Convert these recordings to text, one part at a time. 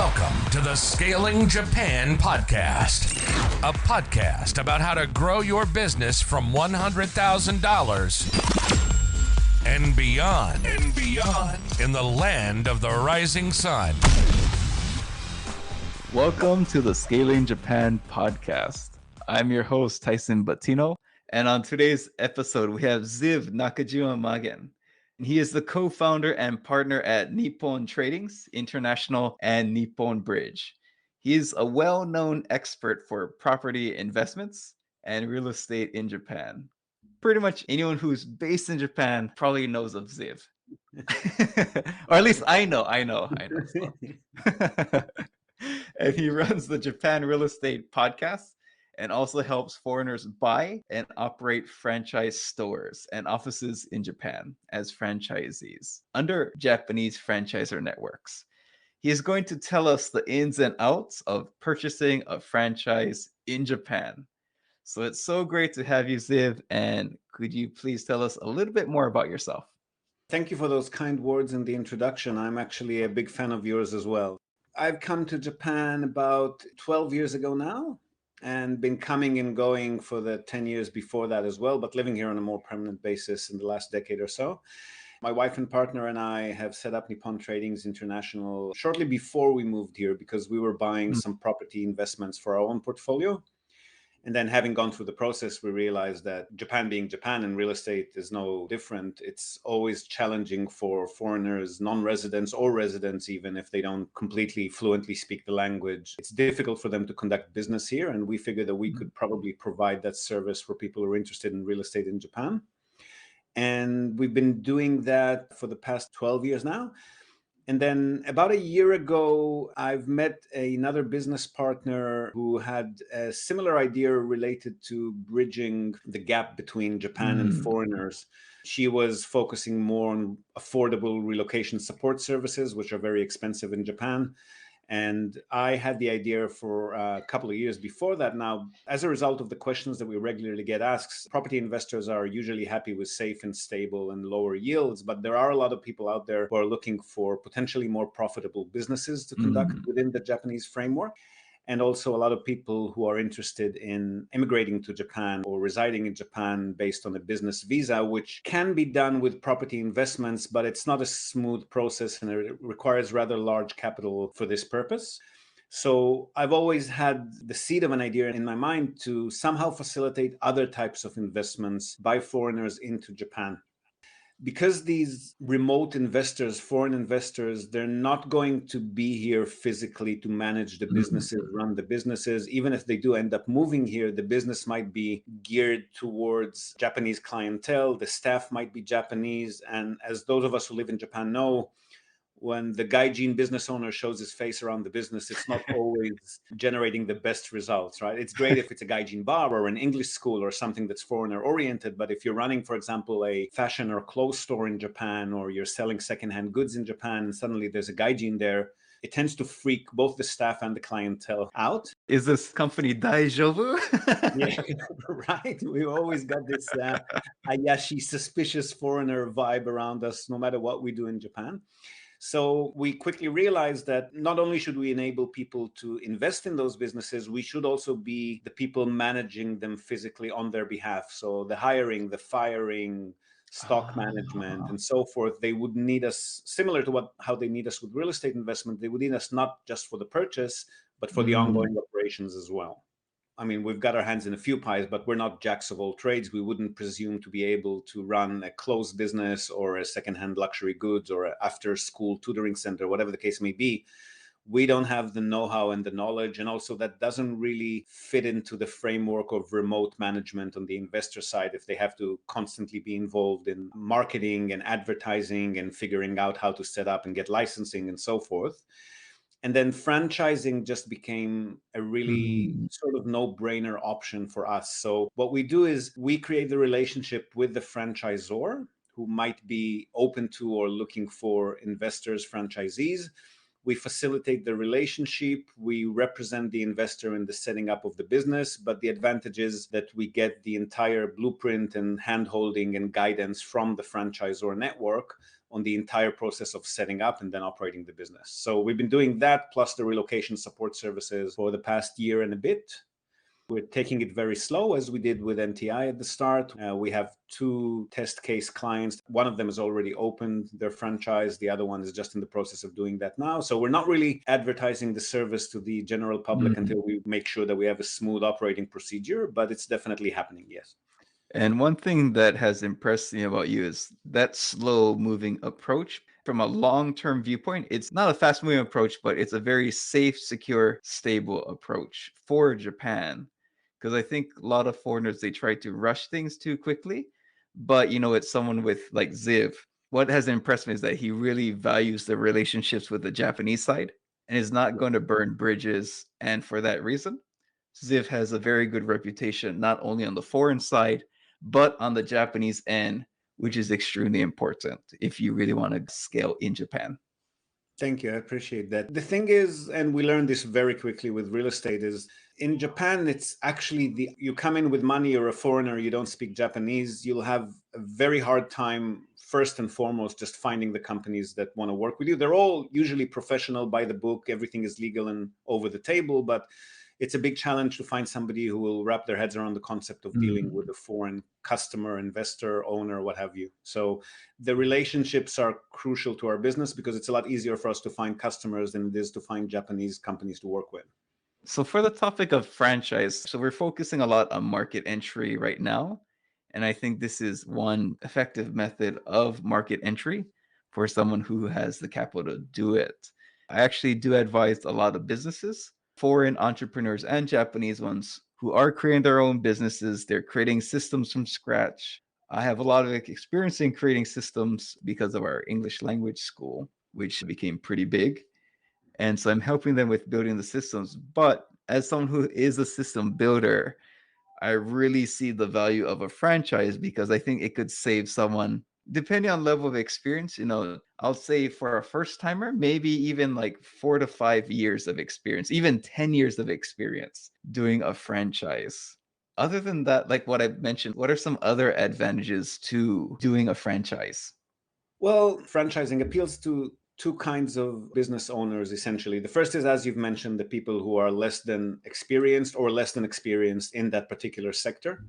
Welcome to the Scaling Japan podcast, a podcast about how to grow your business from $100,000 and beyond in the land of the rising sun. Welcome to the Scaling Japan podcast. I'm your host, Tyson Batino, and on today's episode, we have Ziv Nakajima-Magen. He is the co-founder and partner at Nippon Tradings International and Nippon Bridge. He is a well-known expert for property investments and real estate in Japan. Pretty much anyone who's based in Japan probably knows of Ziv. Or at least I know. So. And he runs the Japan Real Estate Podcast and also helps foreigners buy and operate franchise stores and offices in Japan as franchisees under Japanese franchisor networks. He is going to tell us the ins and outs of purchasing a franchise in Japan. So it's so great to have you, Ziv. And could you please tell us a little bit more about yourself? Thank you for those kind words in the introduction. I'm actually a big fan of yours as well. I've come to Japan about 12 years ago now and been coming and going for the 10 years before that as well, but living here on a more permanent basis in the last decade or so. My wife and partner and I have set up Nippon Tradings International shortly before we moved here because we were buying some property investments for our own portfolio. And then having gone through the process, we realized that Japan being Japan and real estate is no different. It's always challenging for foreigners, non-residents or residents, even if they don't completely fluently speak the language. It's difficult for them to conduct business here. And we figured that we could probably provide that service for people who are interested in real estate in Japan. And we've been doing that for the past 12 years now. And then about a year ago, I've met another business partner who had a similar idea related to bridging the gap between Japan and foreigners. She was focusing more on affordable relocation support services, which are very expensive in Japan. And I had the idea for a couple of years before that. Now, as a result of the questions that we regularly get asked, property investors are usually happy with safe and stable and lower yields, but there are a lot of people out there who are looking for potentially more profitable businesses to conduct within the Japanese framework. And also a lot of people who are interested in immigrating to Japan or residing in Japan based on a business visa, which can be done with property investments, but it's not a smooth process and it requires rather large capital for this purpose. So I've always had the seed of an idea in my mind to somehow facilitate other types of investments by foreigners into Japan. Because these remote investors, foreign investors, they're not going to be here physically to manage the businesses, run the businesses. Even if they do end up moving here, the business might be geared towards Japanese clientele. The staff might be Japanese. And as those of us who live in Japan know, when the gaijin business owner shows his face around the business, it's not always generating the best results, right? It's great if it's a gaijin bar or an English school or something that's foreigner oriented. But if you're running, for example, a fashion or clothes store in Japan, or you're selling secondhand goods in Japan, and suddenly there's a gaijin there, it tends to freak both the staff and the clientele out. Is this company Daijoubu? Yeah, right. We've always got this Ayashi, suspicious foreigner vibe around us, no matter what we do in Japan. So we quickly realized that not only should we enable people to invest in those businesses, we should also be the people managing them physically on their behalf. So the hiring, the firing, stock management, and so forth, they would need us, similar to how they need us with real estate investment. They would need us not just for the purchase, but for the ongoing operations as well. I mean, we've got our hands in a few pies, but we're not jacks of all trades. We wouldn't presume to be able to run a clothes business or a secondhand luxury goods or an after-school tutoring center, whatever the case may be. We don't have the know-how and the knowledge. And also that doesn't really fit into the framework of remote management on the investor side if they have to constantly be involved in marketing and advertising and figuring out how to set up and get licensing and so forth. And then franchising just became a really sort of no-brainer option for us. So what we do is we create the relationship with the franchisor who might be open to or looking for investors, franchisees. We facilitate the relationship. We represent the investor in the setting up of the business. But the advantage is that we get the entire blueprint and hand-holding and guidance from the franchisor network, on the entire process of setting up and then operating the business. So we've been doing that plus the relocation support services for the past year and a bit. We're taking it very slow, as we did with NTI at the start. We have 2 test case clients. One of them has already opened their franchise. The other one is just in the process of doing that now. So we're not really advertising the service to the general public until we make sure that we have a smooth operating procedure, but it's definitely happening, yes. And one thing that has impressed me about you is that slow moving approach. From a long-term viewpoint, it's not a fast-moving approach, but it's a very safe, secure, stable approach for Japan. Because I think a lot of foreigners, they try to rush things too quickly. But, it's someone with like Ziv. What has impressed me is that he really values the relationships with the Japanese side and is not going to burn bridges. And for that reason, Ziv has a very good reputation, not only on the foreign side, but on the Japanese end, which is extremely important if you really want to scale in Japan. Thank you. I appreciate that. The thing is, and we learned this very quickly with real estate, is in Japan, it's actually you come in with money, you're a foreigner, you don't speak Japanese, you'll have a very hard time, first and foremost, just finding the companies that want to work with you. They're all usually professional, by the book, everything is legal and over the table, but it's a big challenge to find somebody who will wrap their heads around the concept of dealing with a foreign customer, investor, owner, what have you. So the relationships are crucial to our business because it's a lot easier for us to find customers than it is to find Japanese companies to work with. So for the topic of franchise, so we're focusing a lot on market entry right now. And I think this is one effective method of market entry for someone who has the capital to do it. I actually do advise a lot of businesses, foreign entrepreneurs and Japanese ones, who are creating their own businesses. They're creating systems from scratch. I have a lot of experience in creating systems because of our English language school, which became pretty big. And so I'm helping them with building the systems. But as someone who is a system builder, I really see the value of a franchise because I think it could save someone, depending on level of experience, I'll say for a first timer, maybe even like 4 to 5 years of experience, even 10 years of experience doing a franchise. Other than that, like what I mentioned, what are some other advantages to doing a franchise? Well, franchising appeals to 2 kinds of business owners, essentially. The first is, as you've mentioned, the people who are less than experienced in that particular sector.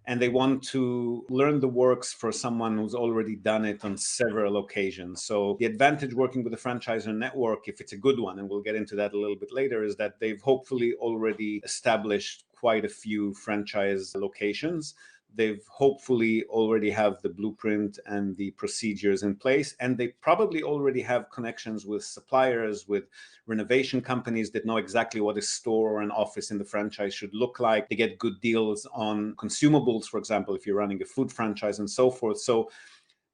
And they want to learn the works for someone who's already done it on several occasions. So the advantage working with a franchisor network, if it's a good one, and we'll get into that a little bit later, is that they've hopefully already established quite a few franchise locations. They've hopefully already have the blueprint and the procedures in place, and they probably already have connections with suppliers, with renovation companies that know exactly what a store or an office in the franchise should look like. They get good deals on consumables, for example, if you're running a food franchise and so forth. So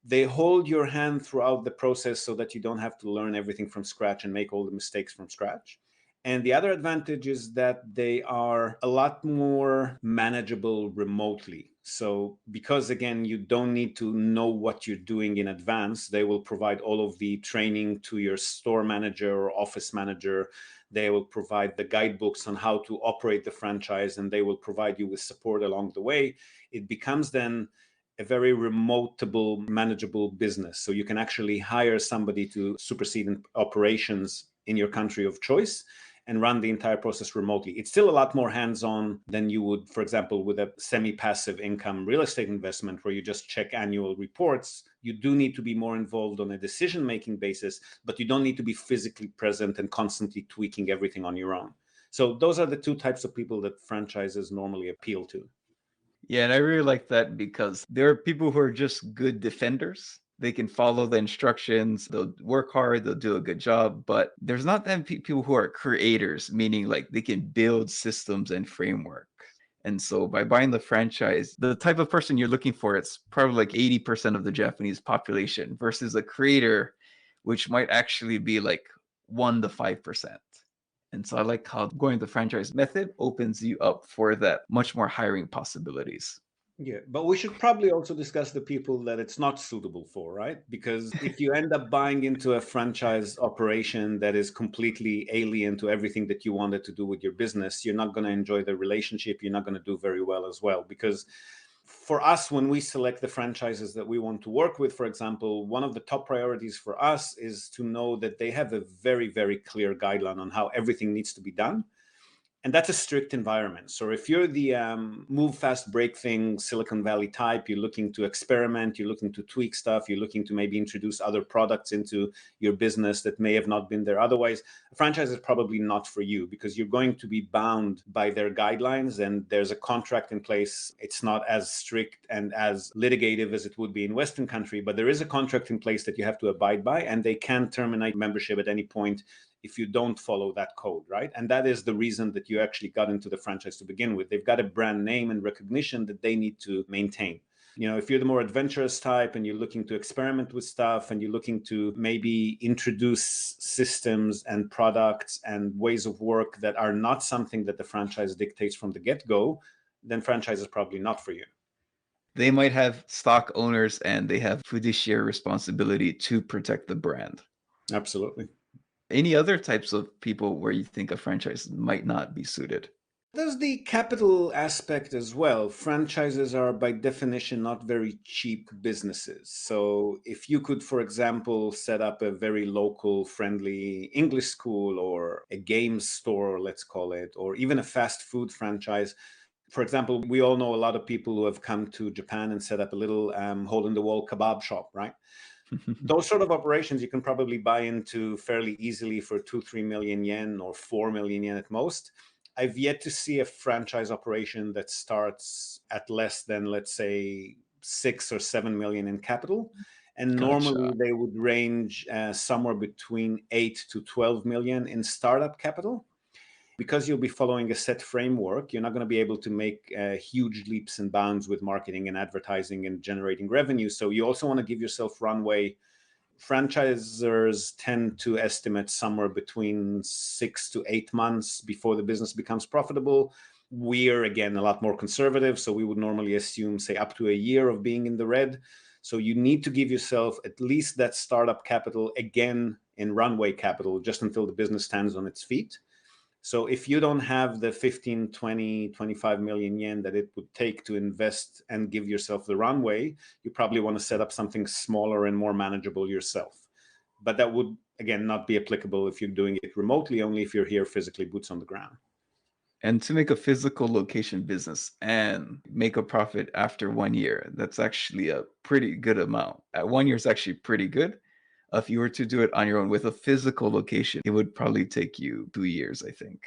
they hold your hand throughout the process so that you don't have to learn everything from scratch and make all the mistakes from scratch. And the other advantage is that they are a lot more manageable remotely. So because, again, you don't need to know what you're doing in advance, they will provide all of the training to your store manager or office manager. They will provide the guidebooks on how to operate the franchise, and they will provide you with support along the way. It becomes then a very remotable, manageable business. So you can actually hire somebody to supersede in operations in your country of choice and run the entire process remotely. It's still a lot more hands-on than you would, for example, with a semi-passive income real estate investment where you just check annual reports. You do need to be more involved on a decision-making basis, but you don't need to be physically present and constantly tweaking everything on your own. So those are the 2 types of people that franchises normally appeal to. Yeah, and I really like that because there are people who are just good defenders. They can follow the instructions, they'll work hard, they'll do a good job, but there's not that people who are creators, meaning like they can build systems and framework. And so by buying the franchise, the type of person you're looking for, it's probably like 80% of the Japanese population versus a creator, which might actually be like 1 to 5%. And so I like how going the franchise method opens you up for that much more hiring possibilities. Yeah, but we should probably also discuss the people that it's not suitable for, right? Because if you end up buying into a franchise operation that is completely alien to everything that you wanted to do with your business, you're not going to enjoy the relationship. You're not going to do very well as well. Because For us, when we select the franchises that we want to work with, for example, one of the top priorities for us is to know that they have a very, very clear guideline on how everything needs to be done. And that's a strict environment. So if you're the move fast, break things, Silicon Valley type, you're looking to experiment, you're looking to tweak stuff, you're looking to maybe introduce other products into your business that may have not been there otherwise, a franchise is probably not for you, because you're going to be bound by their guidelines, and there's a contract in place. It's not as strict and as litigative as it would be in Western country, but there is a contract in place that you have to abide by, and they can terminate membership at any point if you don't follow that code, right? And that is the reason that you actually got into the franchise to begin with. They've got a brand name and recognition that they need to maintain. You know, if you're the more adventurous type and you're looking to experiment with stuff and you're looking to maybe introduce systems and products and ways of work that are not something that the franchise dictates from the get-go, then franchise is probably not for you. They might have stock owners and they have fiduciary responsibility to protect the brand. Absolutely. Any other types of people where you think a franchise might not be suited? There's the capital aspect as well. Franchises are by definition not very cheap businesses. So if you could, for example, set up a very local friendly English school or a games store, let's call it, or even a fast food franchise. For example, we all know a lot of people who have come to Japan and set up a little hole in the wall kebab shop, right? Those sort of operations you can probably buy into fairly easily for 2-3 million yen or 4 million yen at most. I've yet to see a franchise operation that starts at less than, let's say, 6 or 7 million in capital. And normally they would range somewhere between 8 to 12 million in startup capital. Because you'll be following a set framework, you're not going to be able to make huge leaps and bounds with marketing and advertising and generating revenue. So you also want to give yourself runway. Franchisors tend to estimate somewhere between 6 to 8 months before the business becomes profitable. We're, again, a lot more conservative. So we would normally assume, say, up to a year of being in the red. So you need to give yourself at least that startup capital, again, in runway capital, just until the business stands on its feet. So if you don't have the 15, 20, 25 million yen that it would take to invest and give yourself the runway, you probably want to set up something smaller and more manageable yourself. But that would, again, not be applicable if you're doing it remotely, only if you're here physically, boots on the ground. And to make a physical location business and make a profit after 1 year, that's actually a pretty good amount. At 1 year is actually pretty good. If you were to do it on your own with a physical location, it would probably take you 2 years, I think.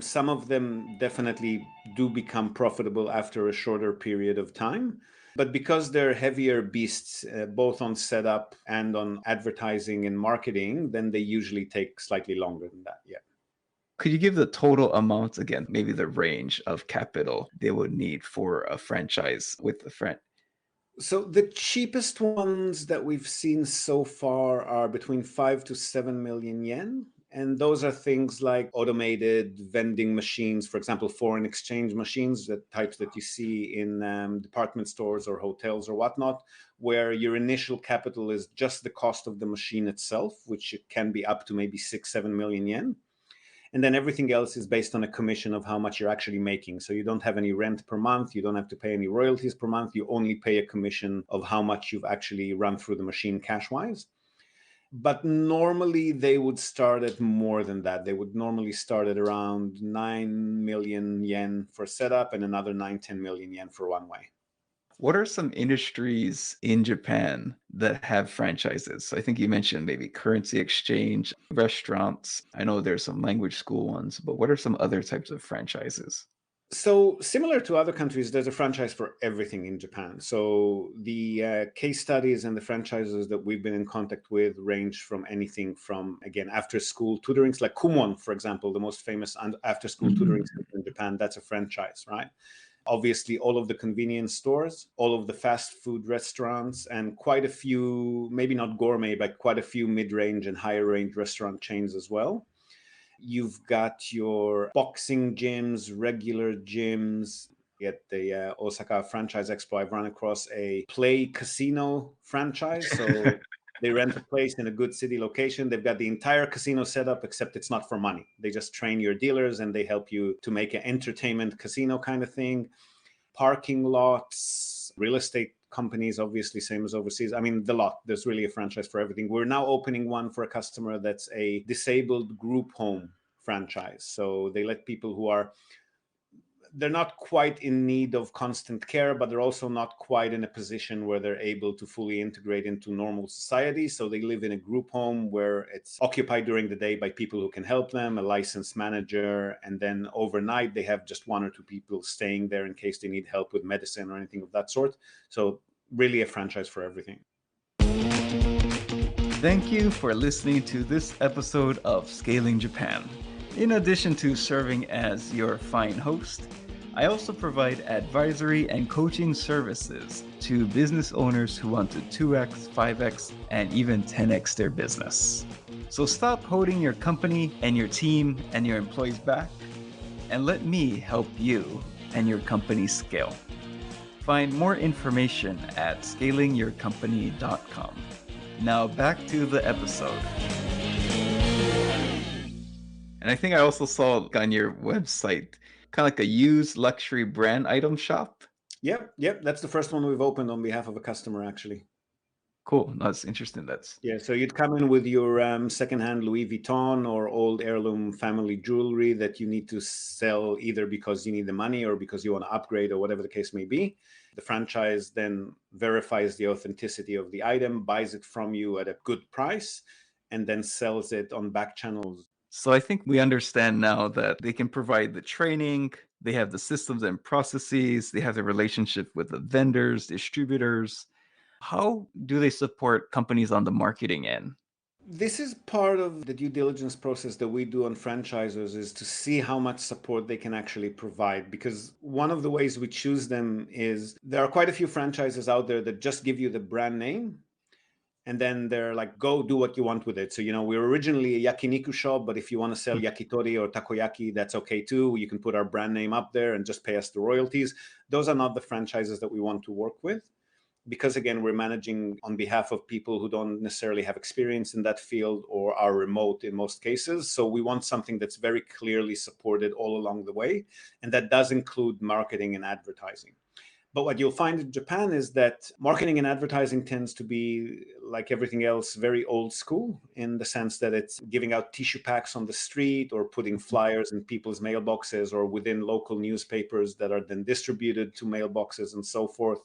Some of them definitely do become profitable after a shorter period of time. But because they're heavier beasts, both on setup and on advertising and marketing, then they usually take slightly longer than that. Yeah. Could you give the total amount again, maybe the range of capital they would need for a franchise with the friend? So the cheapest ones that we've seen so far are between 5 to 7 million yen. And those are things like automated vending machines, for example, foreign exchange machines, the types that you see in department stores or hotels or whatnot, where your initial capital is just the cost of the machine itself, which can be up to maybe 6-7 million yen. And then everything else is based on a commission of how much you're actually making. So you don't have any rent per month. You don't have to pay any royalties per month. You only pay a commission of how much you've actually run through the machine cash-wise. But normally they would start at more than that. They would normally start at around 9 million yen for setup and another 9-10 million yen for one way. What are some industries in Japan that have franchises? So I think you mentioned maybe currency exchange, restaurants. I know there's some language school ones, but what are some other types of franchises? So similar to other countries, there's a franchise for everything in Japan. So the case studies and the franchises that we've been in contact with range from anything from, again, after-school tutorings, like Kumon, for example, the most famous after-school tutoring center in Japan. That's a franchise, right? Obviously, all of the convenience stores, all of the fast food restaurants, and quite a few, maybe not gourmet, but quite a few mid-range and higher-range restaurant chains as well. You've got your boxing gyms, regular gyms. At the Osaka Franchise Expo, I've run across a play casino franchise. So they rent a place in a good city location. They've got the entire casino set up, except it's not for money. They just train your dealers and they help you to make an entertainment casino kind of thing. parking lots, real estate companies, obviously, same as overseas. I mean, the lot, there's really a franchise for everything. We're now opening one for a customer that's a disabled group home franchise. So they let people who are, they're not quite in need of constant care, but they're also not quite in a position where they're able to fully integrate into normal society. So they live in a group home where it's occupied during the day by people who can help them, a licensed manager, and then overnight they have just one or two people staying there in case they need help with medicine or anything of that sort. So really a franchise for everything. Thank you for listening to this episode of Scaling Japan. In addition to serving as your fine host, I also provide advisory and coaching services to business owners who want to 2x, 5x, and even 10x their business. So stop holding your company and your team and your employees back, and let me help you and your company scale. Find more information at scalingyourcompany.com. Now back to the episode. And I think I also saw on your website, kind of like a used luxury brand item shop. Yep. That's the first one we've opened on behalf of a customer, actually. Cool. That's interesting. Yeah, so you'd come in with your secondhand Louis Vuitton or old heirloom family jewelry that you need to sell either because you need the money or because you want to upgrade or whatever the case may be. The franchise then verifies the authenticity of the item, buys it from you at a good price, and then sells it on back channels. So I think we understand now that they can provide the training, they have the systems and processes, they have the relationship with the vendors, distributors. How do they support companies on the marketing end? This is part of the due diligence process that we do on franchisors, is to see how much support they can actually provide. Because one of the ways we choose them is there are quite a few franchises out there that just give you the brand name and then they're like, go do what you want with it. So, we're originally a yakiniku shop, but if you want to sell yakitori or takoyaki, that's okay too. You can put our brand name up there and just pay us the royalties. Those are not the franchises that we want to work with. Because again, we're managing on behalf of people who don't necessarily have experience in that field or are remote in most cases. So we want something that's very clearly supported all along the way. And that does include marketing and advertising. But what you'll find in Japan is that marketing and advertising tends to be, like everything else, very old school, in the sense that it's giving out tissue packs on the street or putting flyers in people's mailboxes or within local newspapers that are then distributed to mailboxes and so forth.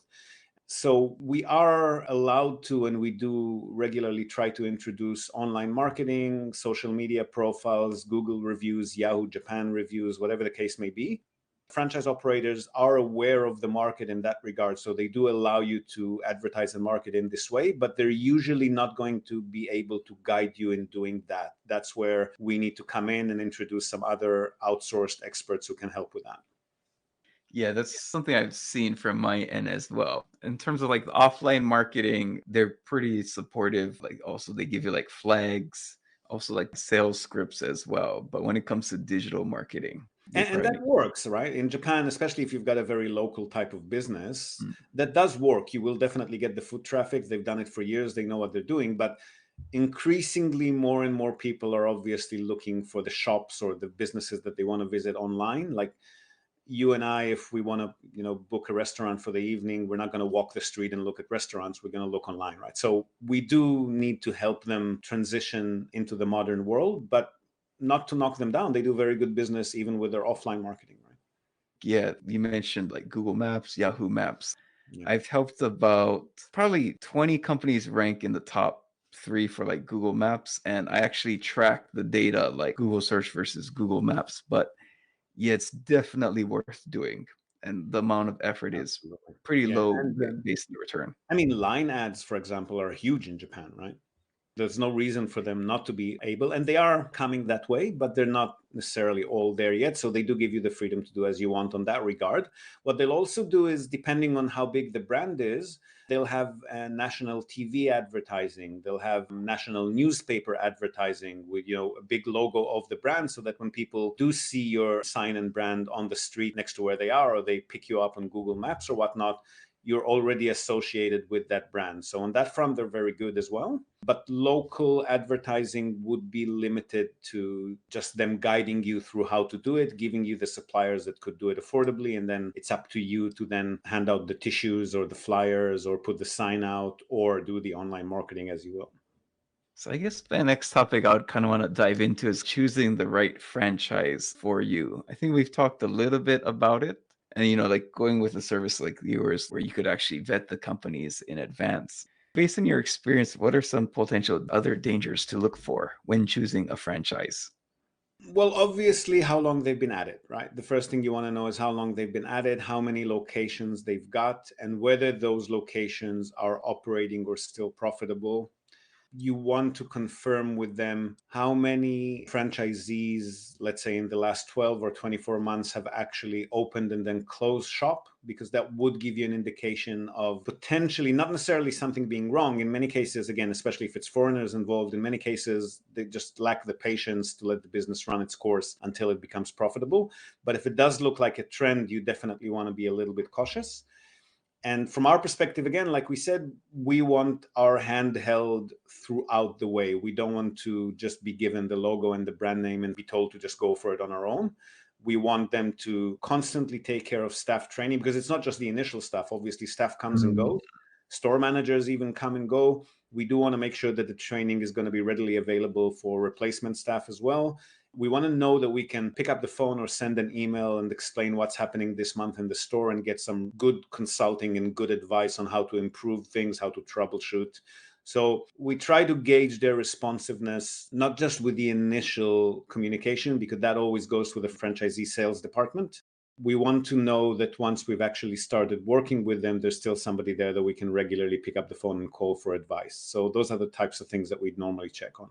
So we are allowed to, and we do regularly try to introduce online marketing, social media profiles, Google reviews, Yahoo Japan reviews, whatever the case may be. Franchise operators are aware of the market in that regard. So they do allow you to advertise and market in this way, but they're usually not going to be able to guide you in doing that. That's where we need to come in and introduce some other outsourced experts who can help with that. Yeah, that's something I've seen from my end as well. In terms of like the offline marketing, they're pretty supportive. Like also they give you like flags, also like sales scripts as well. But when it comes to digital marketing, they And probably that works, right? In Japan, especially if you've got a very local type of business, Mm. that does work. You will definitely get the foot traffic. They've done it for years. They know what they're doing. But increasingly, more and more people are obviously looking for the shops or the businesses that they want to visit online. Like you and I, if we want to, book a restaurant for the evening, we're not going to walk the street and look at restaurants. We're going to look online, right? So we do need to help them transition into the modern world, but not to knock them down. They do very good business even with their offline marketing, right? Yeah, you mentioned like Google Maps, Yahoo Maps. Yeah. I've helped about probably 20 companies rank in the top 3 for like Google Maps. And I actually track the data like Google search versus Google Maps. But yeah, it's definitely worth doing. And the amount of effort is Absolutely. pretty Yeah. low And based on the return. I mean, line ads, for example, are huge in Japan, right? There's no reason for them not to be able, and they are coming that way, but they're not necessarily all there yet. So they do give you the freedom to do as you want on that regard. What they'll also do is, depending on how big the brand is, they'll have national TV advertising. They'll have national newspaper advertising with, a big logo of the brand, so that when people do see your sign and brand on the street next to where they are, or they pick you up on Google Maps or whatnot, you're already associated with that brand. So on that front, they're very good as well. But local advertising would be limited to just them guiding you through how to do it, giving you the suppliers that could do it affordably. And then it's up to you to then hand out the tissues or the flyers or put the sign out or do the online marketing as you will. So I guess the next topic I would kind of want to dive into is choosing the right franchise for you. I think we've talked a little bit about it. And, like going with a service like yours where you could actually vet the companies in advance. Based on your experience, what are some potential other dangers to look for when choosing a franchise? Well, obviously, how long they've been at it, right? The first thing you want to know is how long they've been at it, how many locations they've got, and whether those locations are operating or still profitable. You want to confirm with them how many franchisees, let's say in the last 12 or 24 months, have actually opened and then closed shop, because that would give you an indication of potentially not necessarily something being wrong. In many cases, again, especially if it's foreigners involved, in many cases, they just lack the patience to let the business run its course until it becomes profitable. But if it does look like a trend, you definitely want to be a little bit cautious. And from our perspective, again, like we said, we want our hand held throughout the way. We don't want to just be given the logo and the brand name and be told to just go for it on our own. We want them to constantly take care of staff training, because it's not just the initial stuff. Obviously, staff comes and goes. Store managers even come and go. We do want to make sure that the training is going to be readily available for replacement staff as well. We want to know that we can pick up the phone or send an email and explain what's happening this month in the store and get some good consulting and good advice on how to improve things, how to troubleshoot. So we try to gauge their responsiveness, not just with the initial communication, because that always goes to the franchisee sales department. We want to know that once we've actually started working with them, there's still somebody there that we can regularly pick up the phone and call for advice. So those are the types of things that we'd normally check on.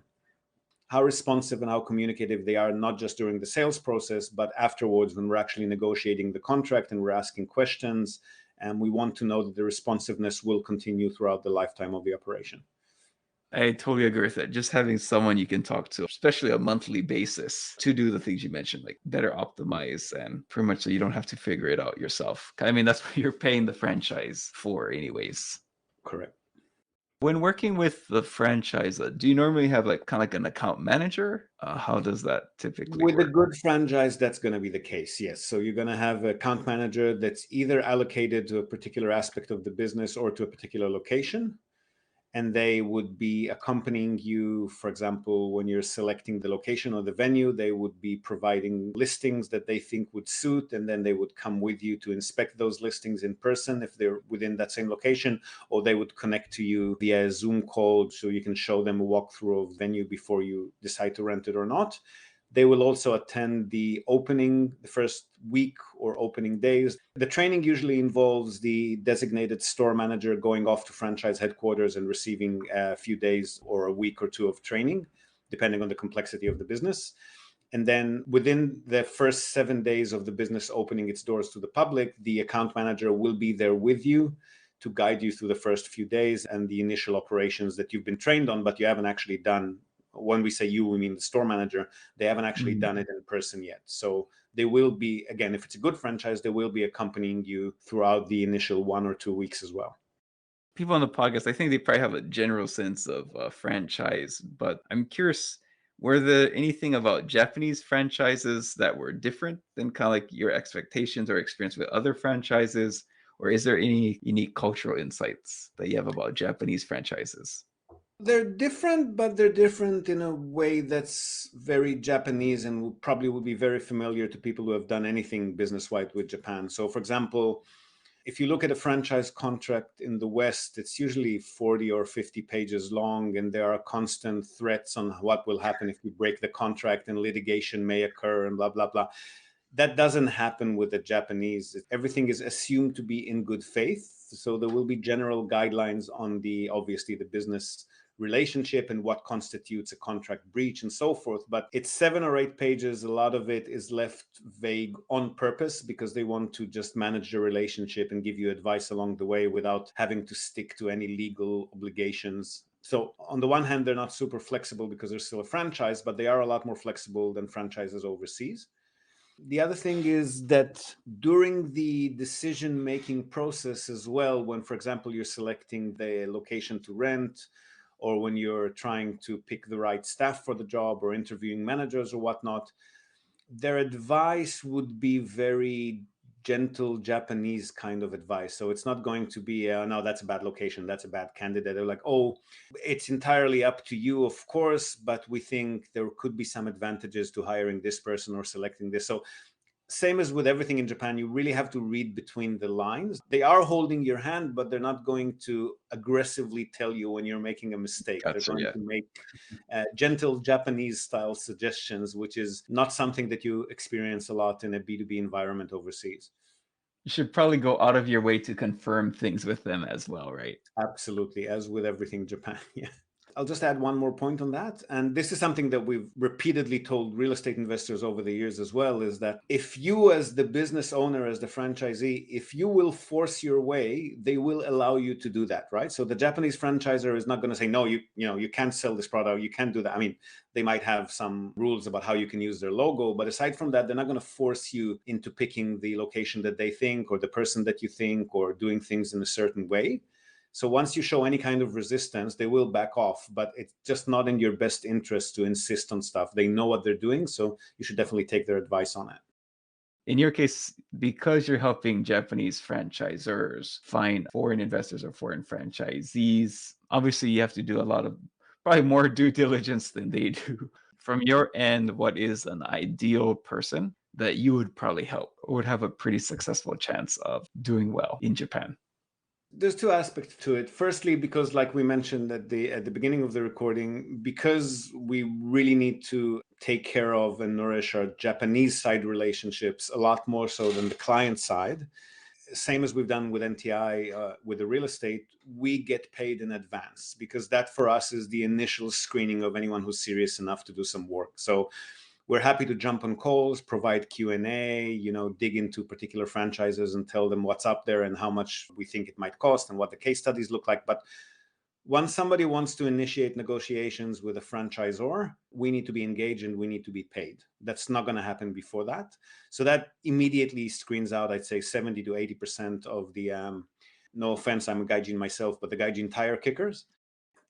How responsive and how communicative they are, not just during the sales process, but afterwards when we're actually negotiating the contract and we're asking questions. And we want to know that the responsiveness will continue throughout the lifetime of the operation. I totally agree with that. Just having someone you can talk to, especially a monthly basis, to do the things you mentioned, like better optimize and pretty much so you don't have to figure it out yourself. I mean, that's what you're paying the franchise for anyways. Correct. When working with the franchisor, do you normally have like kind of like an account manager? How does that typically With a work? good franchise, that's going to be the case, yes. So you're going to have an account manager that's either allocated to a particular aspect of the business or to a particular location. And they would be accompanying you, for example, when you're selecting the location or the venue. They would be providing listings that they think would suit, and then they would come with you to inspect those listings in person if they're within that same location, or they would connect to you via a Zoom call so you can show them a walkthrough of the venue before you decide to rent it or not. They will also attend the opening, the first week or opening days. The training usually involves the designated store manager going off to franchise headquarters and receiving a few days or a week or two of training, depending on the complexity of the business. And then within the first 7 days of the business opening its doors to the public, the account manager will be there with you to guide you through the first few days and the initial operations that you've been trained on, but you haven't actually done. When we say you, we mean the store manager. They haven't actually done it in person yet. So they will be, again, if it's a good franchise, they will be accompanying you throughout the initial 1 or 2 weeks as well. People on the podcast, I think they probably have a general sense of franchise, but I'm curious, were there anything about Japanese franchises that were different than kind of like your expectations or experience with other franchises? Or is there any unique cultural insights that you have about Japanese franchises? They're different, but they're different in a way that's very Japanese and probably will be very familiar to people who have done anything business-wise with Japan. So, for example, if you look at a franchise contract in the West, it's usually 40 or 50 pages long, and there are constant threats on what will happen if you break the contract and litigation may occur and blah, blah, blah. That doesn't happen with the Japanese. Everything is assumed to be in good faith. So there will be general guidelines on obviously the business relationship and what constitutes a contract breach and so forth. But it's 7 or 8 pages. A lot of it is left vague on purpose because they want to just manage the relationship and give you advice along the way without having to stick to any legal obligations. So on the one hand, they're not super flexible because they're still a franchise, but they are a lot more flexible than franchises overseas. The other thing is that during the decision-making process as well, when, for example, you're selecting the location to rent, or when you're trying to pick the right staff for the job or interviewing managers or whatnot, their advice would be very gentle Japanese kind of advice. So it's not going to be, no, that's a bad location, that's a bad candidate. They're like, oh, it's entirely up to you, of course, but we think there could be some advantages to hiring this person or selecting this. So same as with everything in Japan, you really have to read between the lines. They are holding your hand, but they're not going to aggressively tell you when you're making a mistake. Gotcha, They're going yeah. to make gentle Japanese style suggestions, which is not something that you experience a lot in a B2B environment overseas. You should probably go out of your way to confirm things with them as well, right? Absolutely, as with everything Japan. Yeah. I'll just add one more point on that. And this is something that we've repeatedly told real estate investors over the years as well, is that if you as the business owner, as the franchisee, if you will force your way, they will allow you to do that, right? So the Japanese franchisor is not going to say, no, you can't sell this product, you can't do that. I mean, they might have some rules about how you can use their logo, but aside from that, they're not going to force you into picking the location that they think or the person that you think or doing things in a certain way. So once you show any kind of resistance, they will back off, but it's just not in your best interest to insist on stuff. They know what they're doing, so you should definitely take their advice on it. In your case, because you're helping Japanese franchisors find foreign investors or foreign franchisees, obviously you have to do a lot of probably more due diligence than they do. From your end, what is an ideal person that you would probably help or would have a pretty successful chance of doing well in Japan? There's two aspects to it. Firstly, because like we mentioned at the beginning of the recording, because we really need to take care of and nourish our Japanese side relationships a lot more so than the client side. Same as we've done with NTI, with the real estate, we get paid in advance because that for us is the initial screening of anyone who's serious enough to do some work. So we're happy to jump on calls, provide Q&A, dig into particular franchises and tell them what's up there and how much we think it might cost and what the case studies look like. But once somebody wants to initiate negotiations with a franchisor, we need to be engaged and we need to be paid. That's not going to happen before that. So that immediately screens out, I'd say 70 to 80% of the, no offense, I'm a gaijin myself, but the gaijin tire kickers.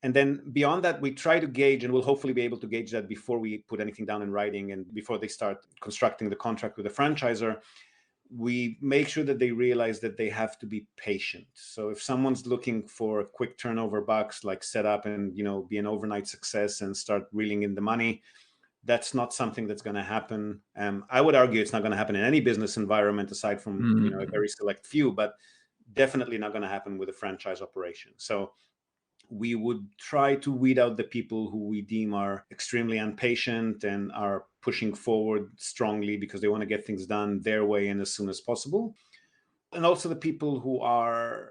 And then beyond that, we try to gauge, and we'll hopefully be able to gauge that before we put anything down in writing and before they start constructing the contract with the franchisor. We make sure that they realize that they have to be patient. So if someone's looking for a quick turnover bucks, like set up and be an overnight success and start reeling in the money, that's not something that's going to happen. I would argue it's not going to happen in any business environment aside from a very select few, but definitely not going to happen with a franchise operation. So we would try to weed out the people who we deem are extremely impatient and are pushing forward strongly because they want to get things done their way and as soon as possible. And also the people who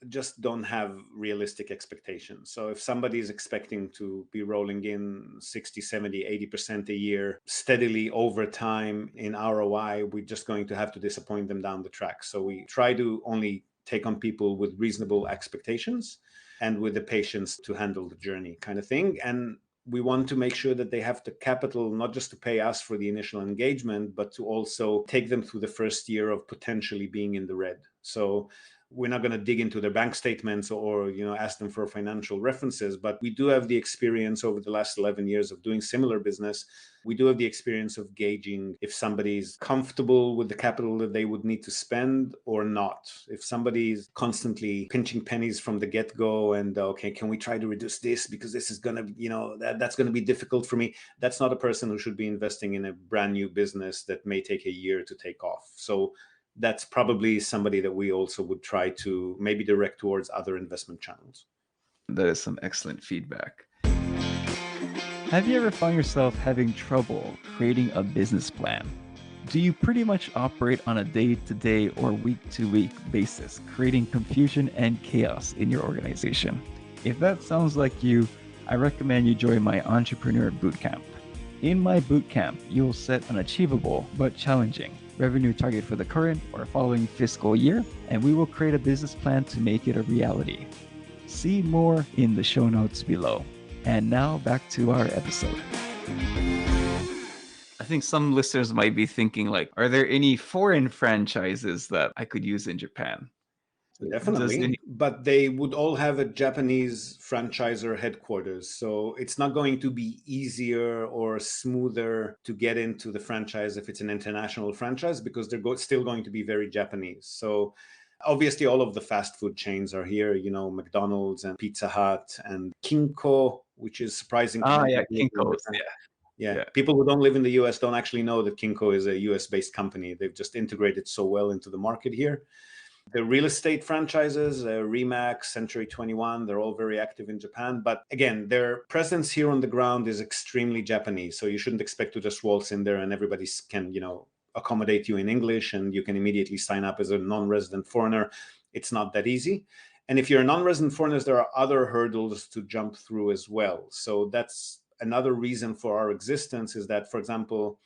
just don't have realistic expectations. So if somebody is expecting to be rolling in 60, 70, 80% a year steadily over time in ROI, we're just going to have to disappoint them down the track. So we try to only take on people with reasonable expectations and with the patience to handle the journey kind of thing. And we want to make sure that they have the capital, not just to pay us for the initial engagement, but to also take them through the first year of potentially being in the red. So we're not going to dig into their bank statements or ask them for financial references, but we do have the experience over the last 11 years of doing similar business. We do have the experience of gauging if somebody's comfortable with the capital that they would need to spend or not. If somebody's constantly pinching pennies from the get-go and okay, can we try to reduce this because this is going to, that's going to be difficult for me. That's not a person who should be investing in a brand new business that may take a year to take off. So that's probably somebody that we also would try to maybe direct towards other investment channels. That is some excellent feedback. Have you ever found yourself having trouble creating a business plan? Do you pretty much operate on a day-to-day or week-to-week basis, creating confusion and chaos in your organization? If that sounds like you, I recommend you join my Entrepreneur Bootcamp. In my bootcamp, you'll set an achievable but challenging revenue target for the current or following fiscal year, and we will create a business plan to make it a reality. See more in the show notes below. And now back to our episode. I think some listeners might be thinking like, are there any foreign franchises that I could use in Japan? Does Definitely, any but they would all have a Japanese franchisor headquarters. So it's not going to be easier or smoother to get into the franchise if it's an international franchise because they're still going to be very Japanese. So obviously, all of the fast food chains are here, McDonald's and Pizza Hut and Kinko, which is surprising to many yeah, people. Kinko's, Yeah, yeah. people who don't live in the US don't actually know that Kinko is a US based company. They've just integrated so well into the market here. The real estate franchises, Remax, Century 21, they're all very active in Japan. But again, their presence here on the ground is extremely Japanese. So you shouldn't expect to just waltz in there and everybody can, accommodate you in English and you can immediately sign up as a non-resident foreigner. It's not that easy. And if you're a non-resident foreigner, there are other hurdles to jump through as well. So that's another reason for our existence is that, for example,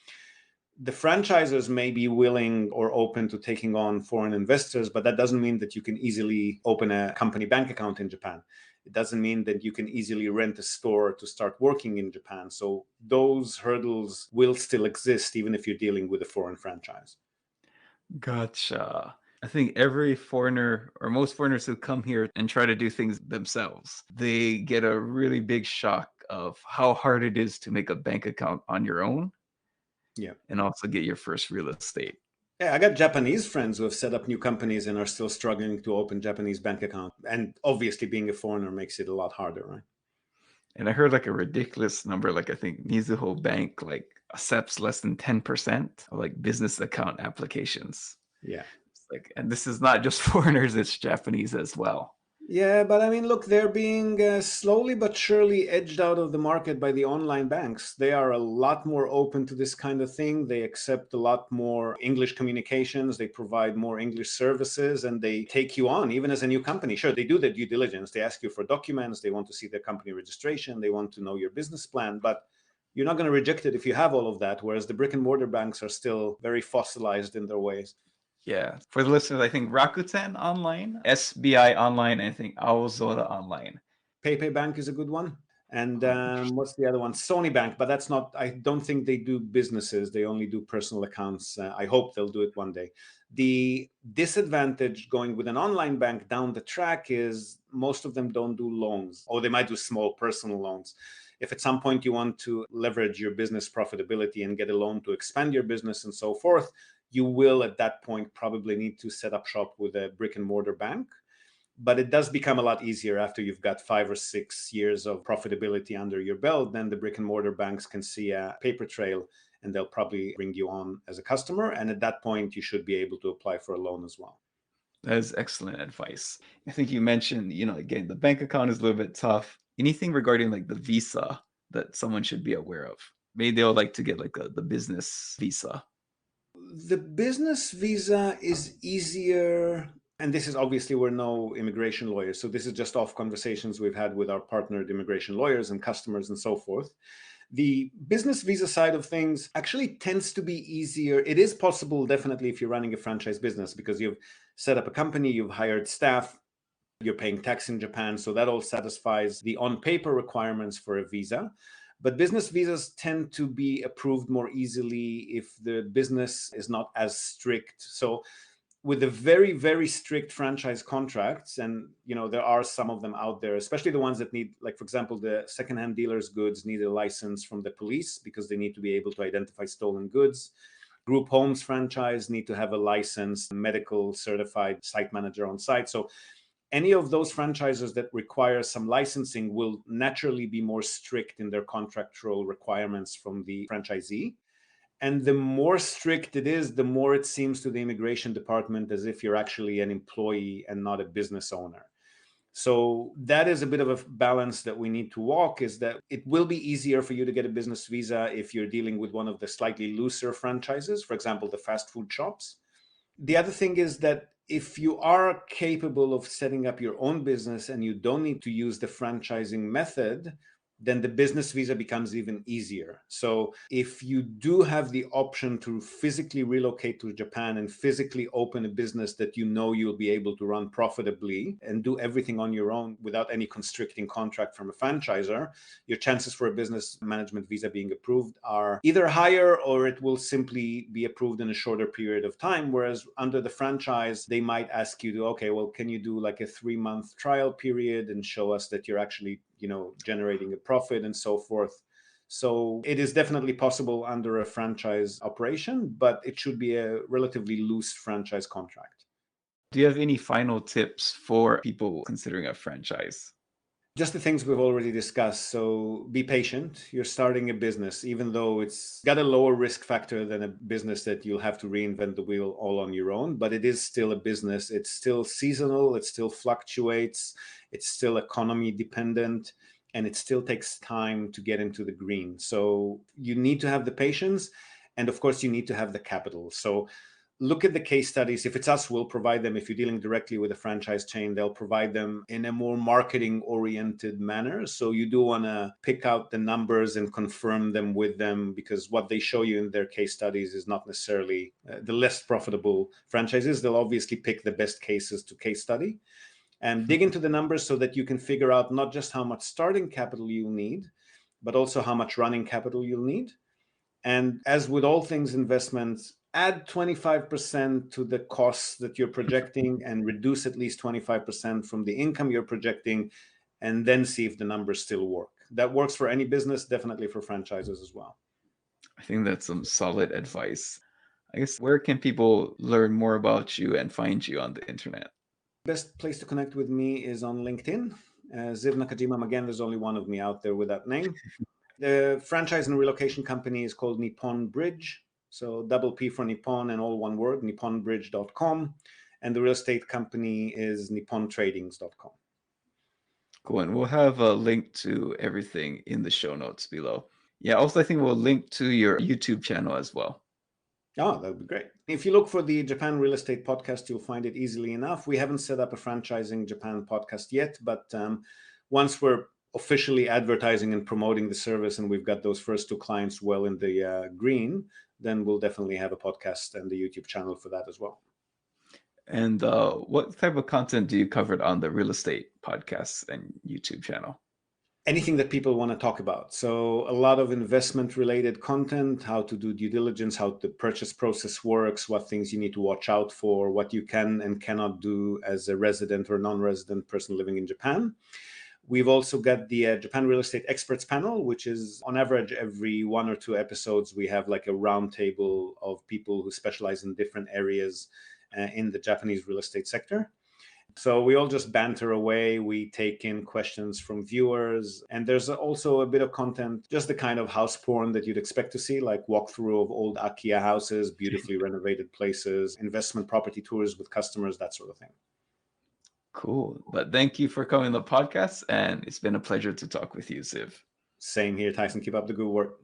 the franchisors may be willing or open to taking on foreign investors, but that doesn't mean that you can easily open a company bank account in Japan. It doesn't mean that you can easily rent a store to start working in Japan. So those hurdles will still exist even if you're dealing with a foreign franchise. Gotcha. I think every foreigner or most foreigners who come here and try to do things themselves, they get a really big shock of how hard it is to make a bank account on your own Yeah. and also get your first real estate. Yeah, I got Japanese friends who have set up new companies and are still struggling to open Japanese bank account. And obviously being a foreigner makes it a lot harder, right? And I heard like a ridiculous number, like I think Mizuho Bank like accepts less than 10% of like business account applications. Yeah. It's like, and this is not just foreigners, it's Japanese as well. Yeah, but I mean, look, they're being slowly but surely edged out of the market by the online banks. They are a lot more open to this kind of thing. They accept a lot more English communications. They provide more English services and they take you on even as a new company. Sure, they do their due diligence. They ask you for documents. They want to see their company registration. They want to know your business plan. But you're not going to reject it if you have all of that, whereas the brick and mortar banks are still very fossilized in their ways. Yeah. For the listeners, I think Rakuten Online, SBI Online, and I think Aozora Online. PayPay Bank is a good one. And Interesting. what's the other one? Sony Bank, but that's not, I don't think they do businesses. They only do personal accounts. I hope they'll do it one day. The disadvantage going with an online bank down the track is most of them don't do loans, or they might do small personal loans. If at some point you want to leverage your business profitability and get a loan to expand your business and so forth, you will at that point probably need to set up shop with a brick and mortar bank. But it does become a lot easier after you've got 5 or 6 years of profitability under your belt. Then the brick and mortar banks can see a paper trail and they'll probably bring you on as a customer. And at that point, you should be able to apply for a loan as well. That is excellent advice. I think you mentioned, again, the bank account is a little bit tough. Anything regarding like the visa that someone should be aware of? Maybe they'll like to get like the business visa. The business visa is easier. And this is obviously, we're no immigration lawyers. So this is just off conversations we've had with our partnered immigration lawyers and customers and so forth. The business visa side of things actually tends to be easier. It is possible, definitely, if you're running a franchise business, because you've set up a company, you've hired staff, you're paying tax in Japan. So that all satisfies the on-paper requirements for a visa. But business visas tend to be approved more easily if the business is not as strict. So with the very, very strict franchise contracts, and there are some of them out there, especially the ones that need, like, for example, the secondhand dealers' goods need a license from the police because they need to be able to identify stolen goods. Group homes franchise need to have a licensed medical certified site manager on site. So any of those franchises that require some licensing will naturally be more strict in their contractual requirements from the franchisee. And the more strict it is, the more it seems to the immigration department as if you're actually an employee and not a business owner. So that is a bit of a balance that we need to walk, is that it will be easier for you to get a business visa if you're dealing with one of the slightly looser franchises, for example, the fast food shops. The other thing is that if you are capable of setting up your own business and you don't need to use the franchising method, then the business visa becomes even easier. So if you do have the option to physically relocate to Japan and physically open a business that you know you'll be able to run profitably and do everything on your own without any constricting contract from a franchisor, your chances for a business management visa being approved are either higher, or it will simply be approved in a shorter period of time. Whereas under the franchise, they might ask you to, okay, well, can you do like a 3-month trial period and show us that you're actually, generating a profit and so forth. So it is definitely possible under a franchise operation, but it should be a relatively loose franchise contract. Do you have any final tips for people considering a franchise? Just the things we've already discussed. So be patient. You're starting a business, even though it's got a lower risk factor than a business that you'll have to reinvent the wheel all on your own, but it is still a business. It's still seasonal. It still fluctuates. It's still economy dependent, and it still takes time to get into the green. So you need to have the patience. And of course, you need to have the capital. So look at the case studies. If it's us, we'll provide them. If you're dealing directly with a franchise chain, they'll provide them in a more marketing oriented manner. So you do want to pick out the numbers and confirm them with them, because what they show you in their case studies is not necessarily the less profitable franchises. They'll obviously pick the best cases to case study and dig into the numbers so that you can figure out not just how much starting capital you'll need, but also how much running capital you'll need. And as with all things investments, add 25% to the costs that you're projecting and reduce at least 25% from the income you're projecting, and then see if the numbers still work. That works for any business, definitely for franchises as well. I think that's some solid advice. I guess, where can people learn more about you and find you on the internet? Best place to connect with me is on LinkedIn. Ziv Nakajima-Magen, there's only one of me out there with that name. The franchise and relocation company is called Nippon Bridge. So double P for Nippon and all one word, nipponbridge.com. And the real estate company is nippontradings.com. Cool. And we'll have a link to everything in the show notes below. Yeah, also, I think we'll link to your YouTube channel as well. Oh, that would be great. If you look for the Japan Real Estate Podcast, you'll find it easily enough. We haven't set up a Franchising Japan podcast yet, but once we're officially advertising and promoting the service and we've got those first 2 clients well in the green, then we'll definitely have a podcast and the YouTube channel for that as well. And what type of content do you cover on the real estate podcast and YouTube channel? Anything that people want to talk about. So a lot of investment related content, how to do due diligence, how the purchase process works, what things you need to watch out for, what you can and cannot do as a resident or non-resident person living in Japan. We've also got the Japan Real Estate Experts Panel, which is on average every 1 or 2 episodes, we have like a round table of people who specialize in different areas in the Japanese real estate sector. So we all just banter away. We take in questions from viewers. And there's also a bit of content, just the kind of house porn that you'd expect to see, like walkthrough of old IKEA houses, beautifully renovated places, investment property tours with customers, that sort of thing. Cool. But thank you for coming on the podcast. And it's been a pleasure to talk with you, Ziv. Same here, Tyson. Keep up the good work.